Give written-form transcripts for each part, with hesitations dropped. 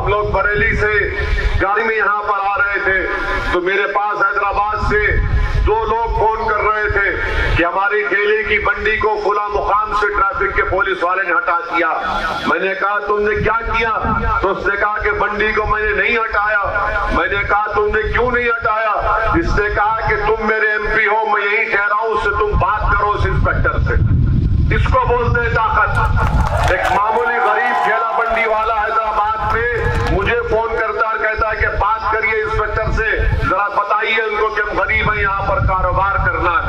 हम लोग बरेली से गाड़ी में यहाँ पर आ रहे थे तो मेरे पास हैदराबाद से 2 लोग फोन कर रहे थे कि हमारी केले की मंडी को खुला मुकाम से ट्रैफिक के पुलिस वाले ने हटा दिया। मैंने कहा तुमने क्या किया? तो उसने कहा कि मंडी को मैंने नहीं हटाया। मैंने कहा तुमने क्यों नहीं हटाया? इसने कहा कि तुम मेरे MP हो, मैं यही कह रहा हूं, उससे तुम बात करो उस इंस्पेक्टर से। इसको बोलते हैं ताकत। एक मामूली गरीब ठेला मंडी वाला हैदराबाद में मुझे फोन करता है और कहता है कि बात करिए इंस्पेक्टर से, जरा बताइए उनको कि हम गरीब हैं, यहाँ पर कारोबार करना है।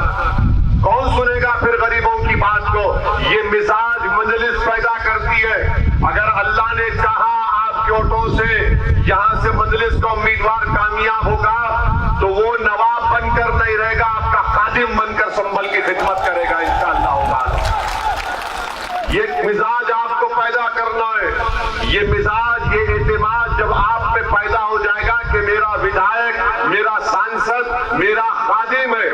कौन सुनेगा फिर गरीबों की बात को? ये मिजाज मजलिस पैदा करती है। अगर अल्लाह ने चाहा आपके वोटों से यहाँ से मजलिस का उम्मीदवार कामयाब होगा तो वो नवाब बनकर नहीं रहेगा, आपका खादिम बनकर संभल की खिदमत करेगा इंशाअल्लाह। ये मिजाज आपको पैदा करना है। ये मिजाज, ये एतमाद जब आप पे पैदा हो जाएगा कि मेरा विधायक, मेरा सांसद, मेरा खादिम है।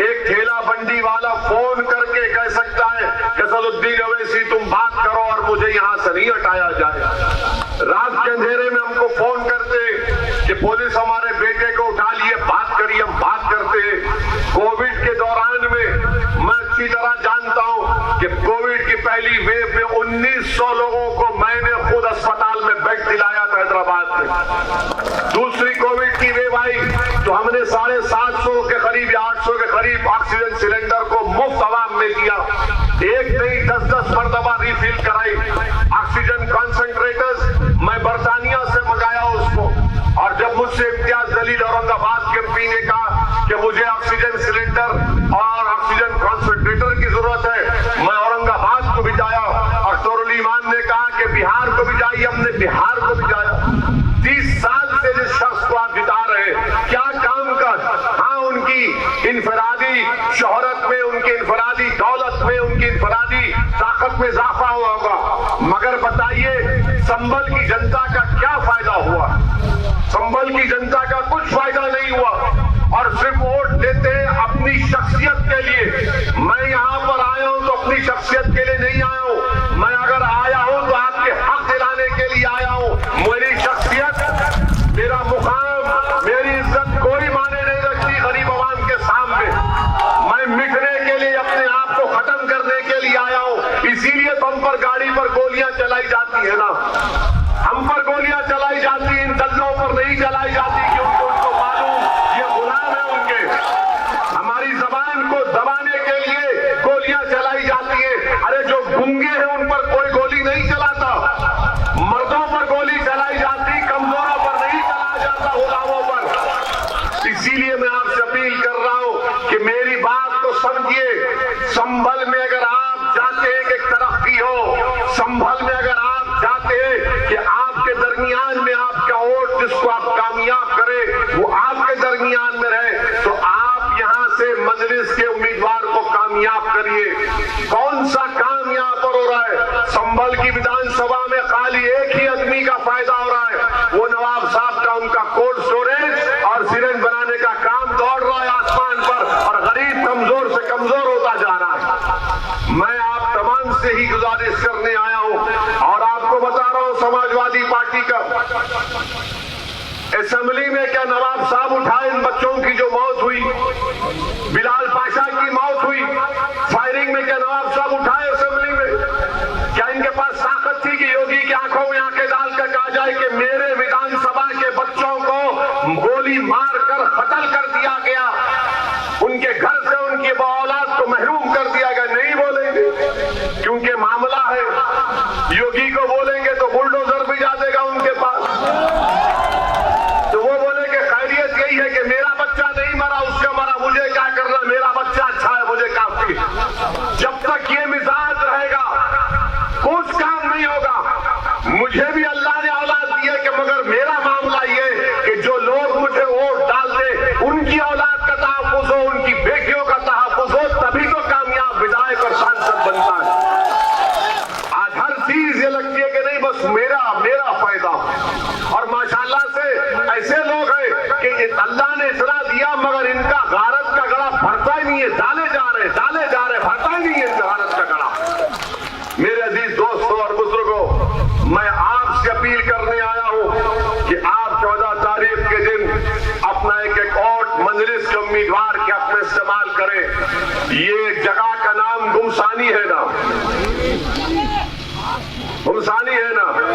एक ठेला मंडी वाला फोन करके कह सकता है कि सदुद्दीन अवैसी तुम बात करो और मुझे यहाँ से नहीं हटाया जाए। रात के अंधेरे में हमको फोन करते कि पुलिस हमारे बेटे को उठा लिए, बात करिए, हम बात करते हैं। कोविड के दौरान में मैं अच्छी तरह जानता हूं कि कोविड की पहली वेव में 1900 लोगों को मैंने खुद अस्पताल में बेड दिलाया था हैदराबाद में। दूसरी कोविड की वेव आई तो हमने 750 के करीब या 800 के करीब ऑक्सीजन सिलेंडर को मुफ्त आवाम में दिया। एक नहीं 10-10 मरतबा रिफिल कराई। ऑक्सीजन कॉन्सेंट्रेटर्स मैं बरतानिया से मंगाया उसको, और जब मुझसे इम्तियाज जलील औरंगाबाद के MP ने कहा कि मुझे ऑक्सीजन सिलेंडर और ऑक्सीजन कॉन्सेंट्रेटर की जरूरत है, मैं औरंगाबाद को भिजाया। और तोरुल ईमान ने कहा कि बिहार को भिजाइए, हमने बिहार को भिजाया। 30 साल से जिस शख्स को आप जिता रहे, क्या काम कर? हाँ, उनकी इनफरादी शोहरत में, उनकी इनफरादी दौलत में, उनकी इनफरादी ताकत में इजाफा हुआ होगा, मगर बताइए संभल की जनता का क्या फायदा हुआ? संभल की जनता का कुछ फायदा नहीं हुआ, और सिर्फ वोट देते हैं अपनी शख्सियत के लिए। मैं यहाँ पर आया हूँ तो अपनी शख्सियत के लिए नहीं आया हूँ। मैं अगर आया हूँ तो आपके हक दिलाने के लिए आया हूँ। मेरी शख्सियत, मेरा मुकाम, मेरी इज्जत कोई माने नहीं रखती गरीब आवाम के सामने। मैं मिटने के लिए, अपने आप को खत्म करने के लिए आया हूँ। इसीलिए तो हम पर गाड़ी पर गोलियां चलाई जाती है ना, हम पर गोलियां चलाई जाती, इन दल्लों पर नहीं चलाई जाती, क्योंकि उनको मालूम ये गुलाम है उनके। हमारी जबान को दबाने के लिए गोलियां चलाई जाती है। अरे जो गूंगे हैं उन पर कोई गोली नहीं चलाता, मर्दों पर गोली चलाई जाती, कमजोरों पर नहीं चलाया जाता, गुलामों पर। इसीलिए मैं आपसे अपील कर रहा हूं कि मेरी बात को समझिए। संभल में अगर आप चाहते हैं कि तरक्की हो, संभल में अगर आप चाहते हैं कि आपके दरमियान में आपका वोट जिसको आप कामयाब करें वो आपके दरमियान में रहे, तो आप यहां से मजलिस के उम्मीदवार को कामयाब करिए। कौन सा काम यहां पर हो रहा है? संभल की विधानसभा में खाली एक ही आदमी का फायदा हो रहा है, वो नवाब साहब का, उनका कोल्ड स्टोरेज और सिरेंज बनाने का काम दौड़ रहा है आसमान पर, और गरीब कमजोर से कमजोर होता जा रहा है। मैं आप तमाम से ही गुजारिश करने आया हूं, और आपको बता रहा हूं समाजवादी पार्टी का असेंबली में क्या नवाब साहब उठाए इन बच्चों की जो मौत हुई, बिलाल पाशा की मौत हुई, फायरिंग में क्या नवाब साहब उठाए असेंबली में? क्या इनके पास ताकत थी कि योगी की आंखों में आंखें डालकर कहा जाए कि मेरे विधानसभा के बच्चों को गोली मारकर कत्ल कर दिया गया, उनके घर से उनकी औलाद को महरूम कर दिया गया? नहीं बोलेंगे, क्योंकि मामला है। योगी को बोलेंगे तो बुलडोजर भी जा देगा उनके पास, तो वो बोलेंगे खैरियत यही है कि मेरा बच्चा नहीं मरा, उसका मरा, मुझे क्या करना, मेरा बच्चा अच्छा है, मुझे काफी। जब तक ये मिजाज रहेगा कुछ काम नहीं होगा। मुझे भी अल्लाह ने औलाद दी है कि मगर मेरा मामला ये कि जो लोग मुझे वोट डाल दे उन इंसानी है ना, इंसानी है ना।